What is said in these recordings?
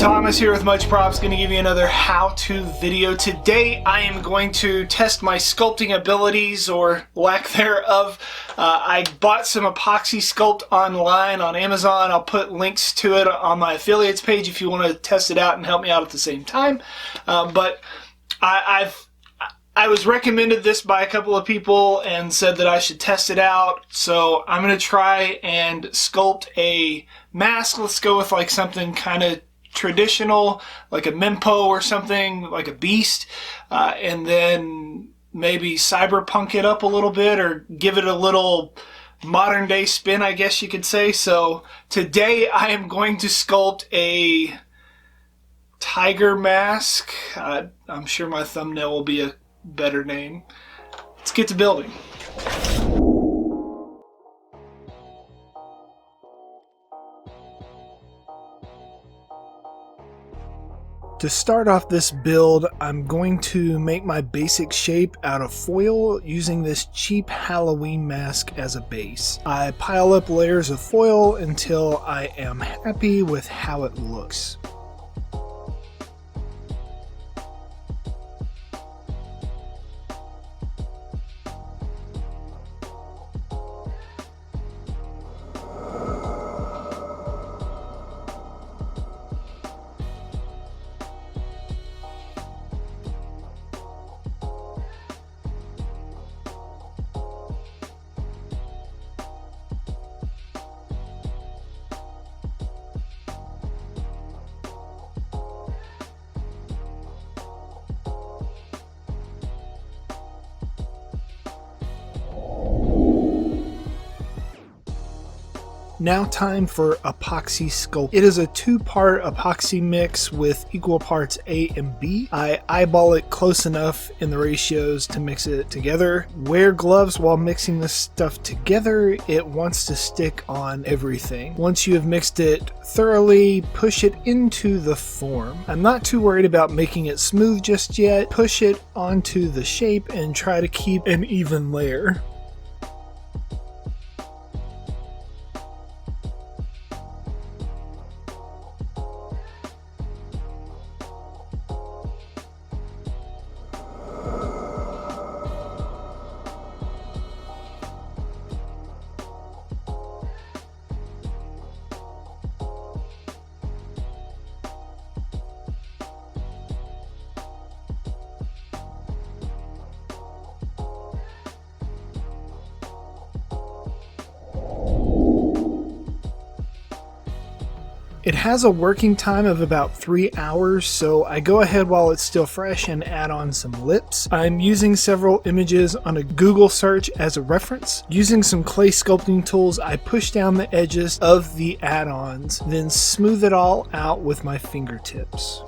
Thomas here with Much Props, going to give you another how-to video. Today I am going to test my sculpting abilities, or lack thereof. I bought some epoxy sculpt online on Amazon. I'll put links to it on my affiliates page if you want to test it out and help me out at the same time. But I was recommended this by a couple of people and said that I should test it out. So I'm going to try and sculpt a mask. Let's go with like something kind of traditional, like a Menpo or something, like a beast, and then maybe cyberpunk it up a little bit or give it a little modern day spin, I guess you could say. So today I am going to sculpt a tiger mask. I'm sure my thumbnail will be a better name. Let's get to building. To start off this build, I'm going to make my basic shape out of foil using this cheap Halloween mask as a base. I pile up layers of foil until I am happy with how it looks. Now time for epoxy sculpt. It is a two-part epoxy mix with equal parts A and B. I eyeball it close enough in the ratios to mix it together. Wear gloves while mixing this stuff together. It wants to stick on everything. Once you have mixed it thoroughly, push it into the form. I'm not too worried about making it smooth just yet. Push it onto the shape and try to keep an even layer. It has a working time of about 3 hours, so I go ahead while it's still fresh and add on some lips. I'm using several images on a Google search as a reference. Using some clay sculpting tools, I push down the edges of the add-ons, then smooth it all out with my fingertips.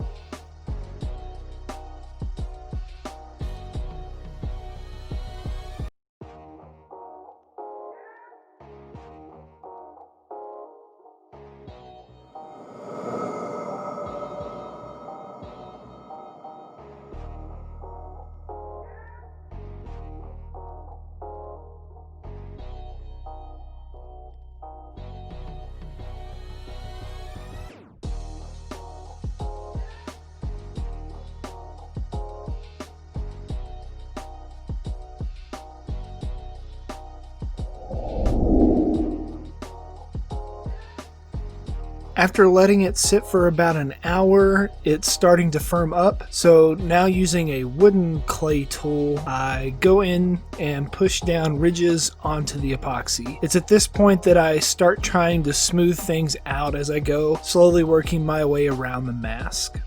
After letting it sit for about an hour, it's starting to firm up. So now using a wooden clay tool, I go in and push down ridges onto the epoxy. It's at this point that I start trying to smooth things out as I go, slowly working my way around the mask.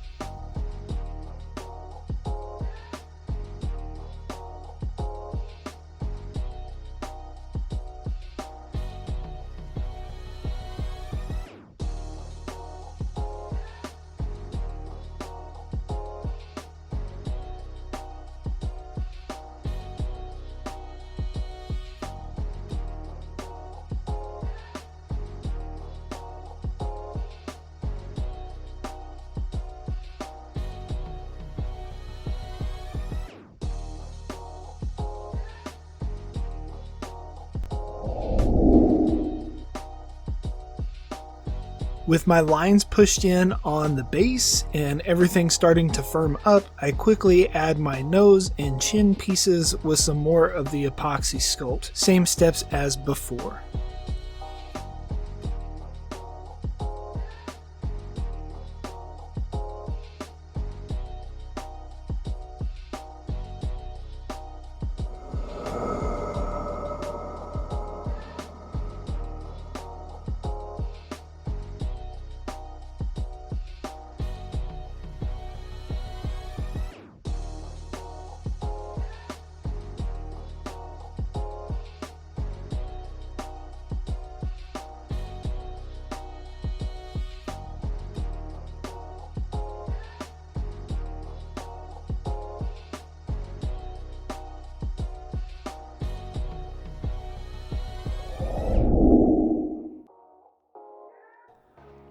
With my lines pushed in on the base and everything starting to firm up, I quickly add my nose and chin pieces with some more of the epoxy sculpt. Same steps as before.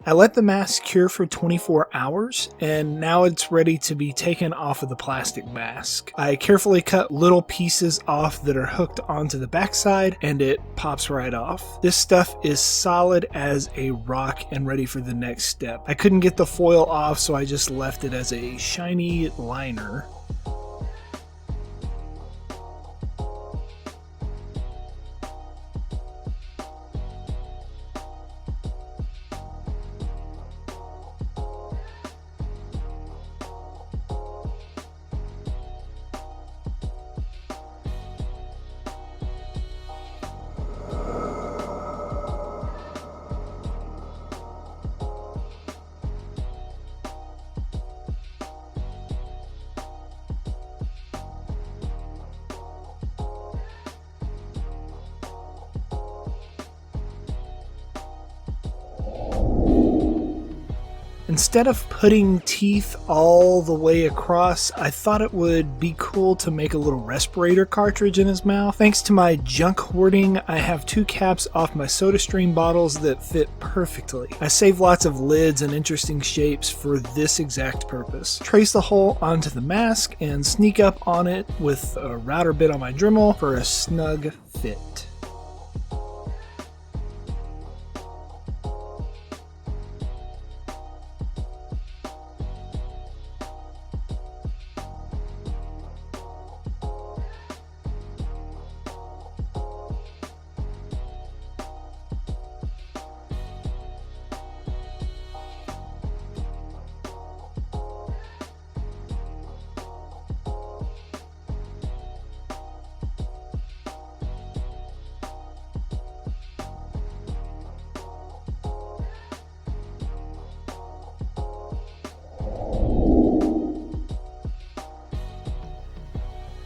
I let the mask cure for 24 hours, and now it's ready to be taken off of the plastic mask. I carefully cut little pieces off that are hooked onto the backside, and it pops right off. This stuff is solid as a rock and ready for the next step. I couldn't get the foil off, so I just left it as a shiny liner. Instead of putting teeth all the way across, I thought it would be cool to make a little respirator cartridge in his mouth. Thanks to my junk hoarding, I have 2 caps off my SodaStream bottles that fit perfectly. I saved lots of lids and interesting shapes for this exact purpose. Trace the hole onto the mask and sneak up on it with a router bit on my Dremel for a snug fit.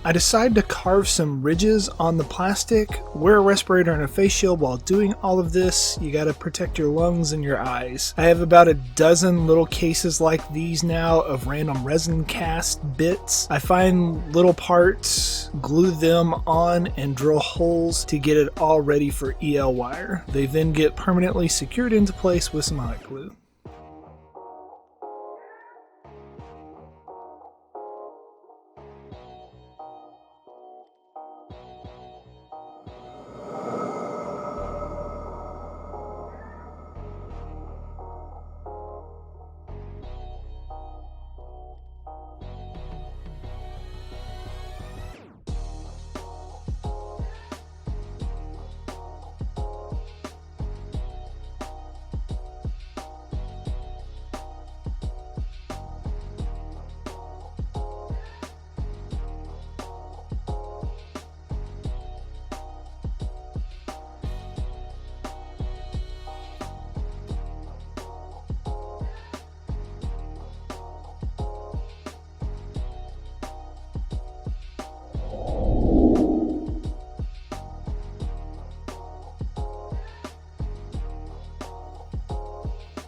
I decided to carve some ridges on the plastic. Wear a respirator and a face shield while doing all of this. You gotta protect your lungs and your eyes. I have about a dozen little cases like these now of random resin cast bits. I find little parts, glue them on, and drill holes to get it all ready for EL wire. They then get permanently secured into place with some hot glue.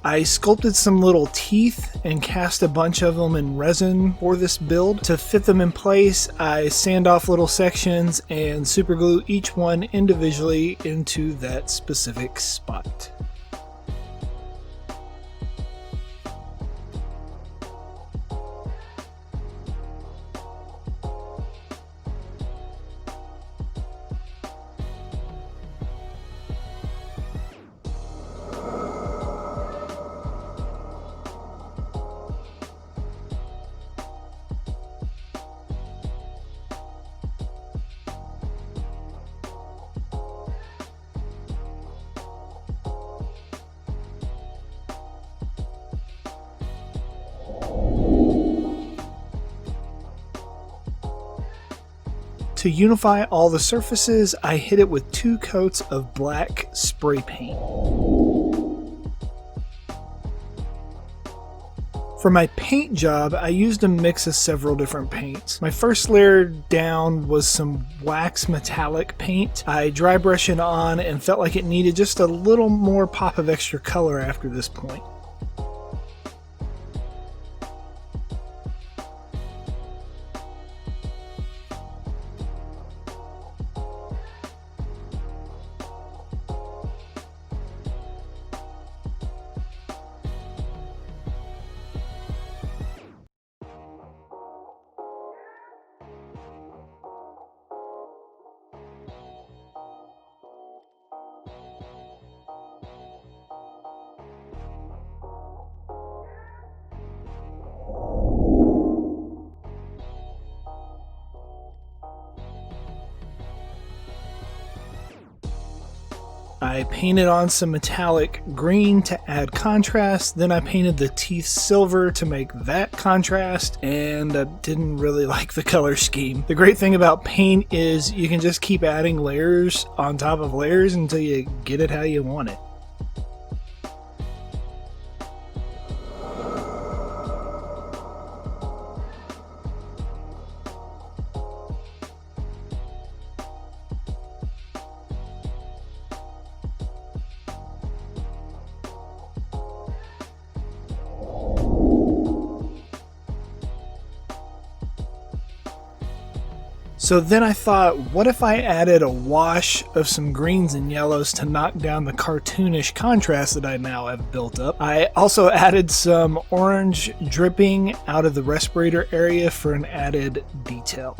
I sculpted some little teeth and cast a bunch of them in resin for this build. To fit them in place, I sand off little sections and super glue each one individually into that specific spot. To unify all the surfaces, I hit it with 2 coats of black spray paint. For my paint job, I used a mix of several different paints. My first layer down was some wax metallic paint. I dry brushed it on and felt like it needed just a little more pop of extra color after this point. I painted on some metallic green to add contrast, then I painted the teeth silver to make that contrast, and I didn't really like the color scheme. The great thing about paint is you can just keep adding layers on top of layers until you get it how you want it. So then I thought, what if I added a wash of some greens and yellows to knock down the cartoonish contrast that I now have built up. I also added some orange dripping out of the respirator area for an added detail.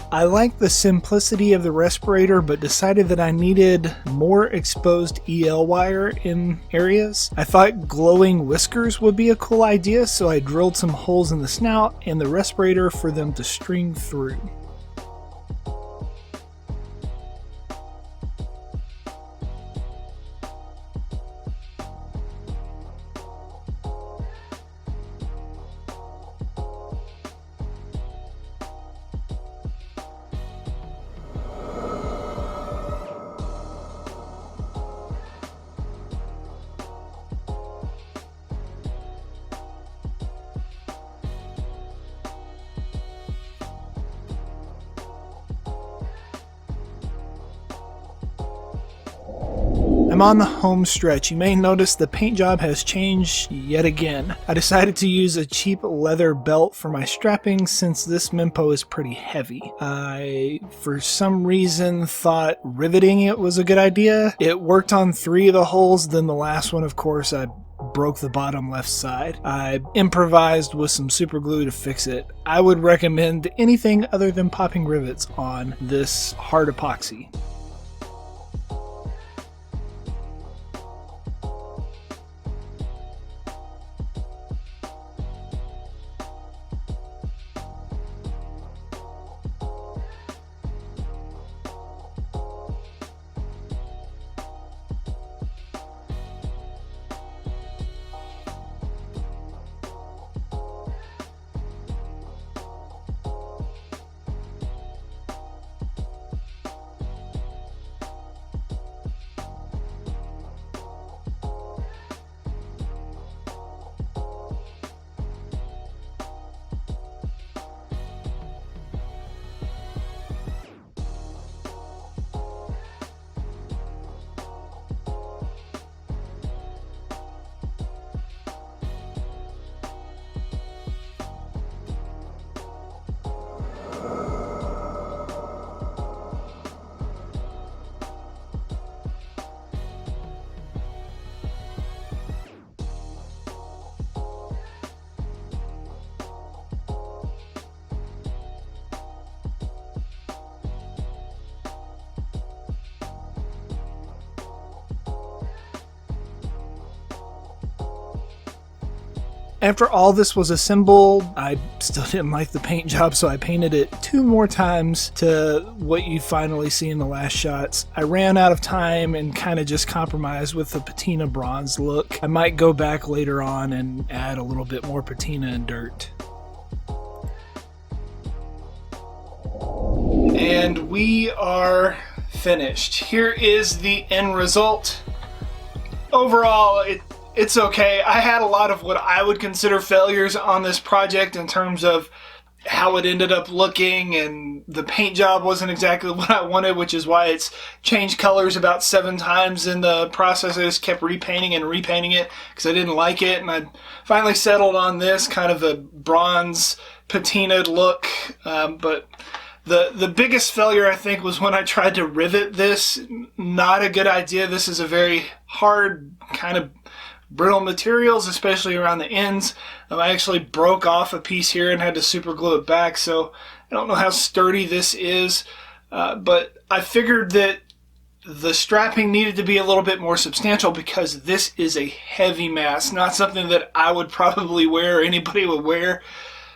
I liked the simplicity of the respirator, but decided that I needed more exposed EL wire in areas. I thought glowing whiskers would be a cool idea, so I drilled some holes in the snout and the respirator for them to string through. I'm on the home stretch. You may notice the paint job has changed yet again. I decided to use a cheap leather belt for my strapping since this Menpo is pretty heavy. I, for some reason, thought riveting it was a good idea. It worked on 3 of the holes, then the last one, of course, I broke the bottom left side. I improvised with some super glue to fix it. I would recommend anything other than popping rivets on this hard epoxy. After all this was assembled, I still didn't like the paint job, so I painted it 2 more times to what you finally see in the last shots. I ran out of time and kind of just compromised with the patina bronze look. I might go back later on and add a little bit more patina and dirt. And we are finished. Here is the end result. Overall, it's okay. I had a lot of what I would consider failures on this project in terms of how it ended up looking, and the paint job wasn't exactly what I wanted, which is why it's changed colors about 7 times in the process. I just kept repainting and repainting it because I didn't like it, and I finally settled on this kind of a bronze patinaed look. But the biggest failure, I think, was when I tried to rivet this. Not a good idea. This is a very hard, kind of brittle materials, especially around the ends. I actually broke off a piece here and had to super glue it back, so I don't know how sturdy this is, but I figured that the strapping needed to be a little bit more substantial because this is a heavy mass, not something that I would probably wear or anybody would wear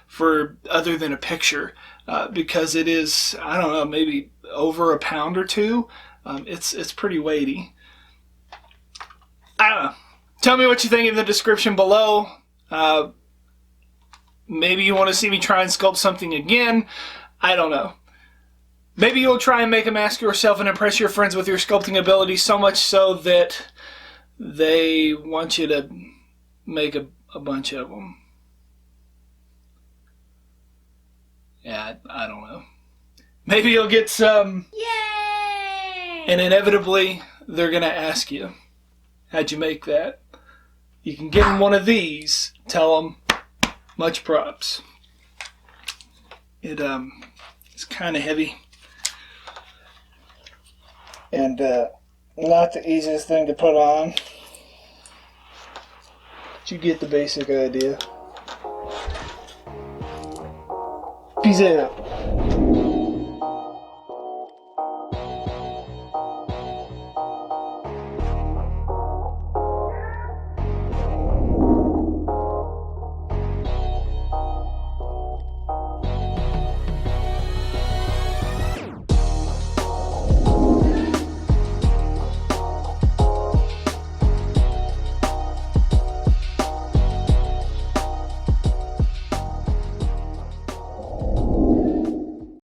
for other than a picture, because it is, I don't know, maybe over a pound or 2. It's pretty weighty. I don't know. Tell me what you think in the description below. Maybe you want to see me try and sculpt something again. I don't know. Maybe you'll try and make a mask yourself and impress your friends with your sculpting ability so much so that they want you to make a bunch of them. Yeah, I don't know. Maybe you'll get some. Yay! And inevitably, they're going to ask you, how'd you make that? You can give them one of these. Tell them, much props. It's kind of heavy. And not the easiest thing to put on. But you get the basic idea. Peace out.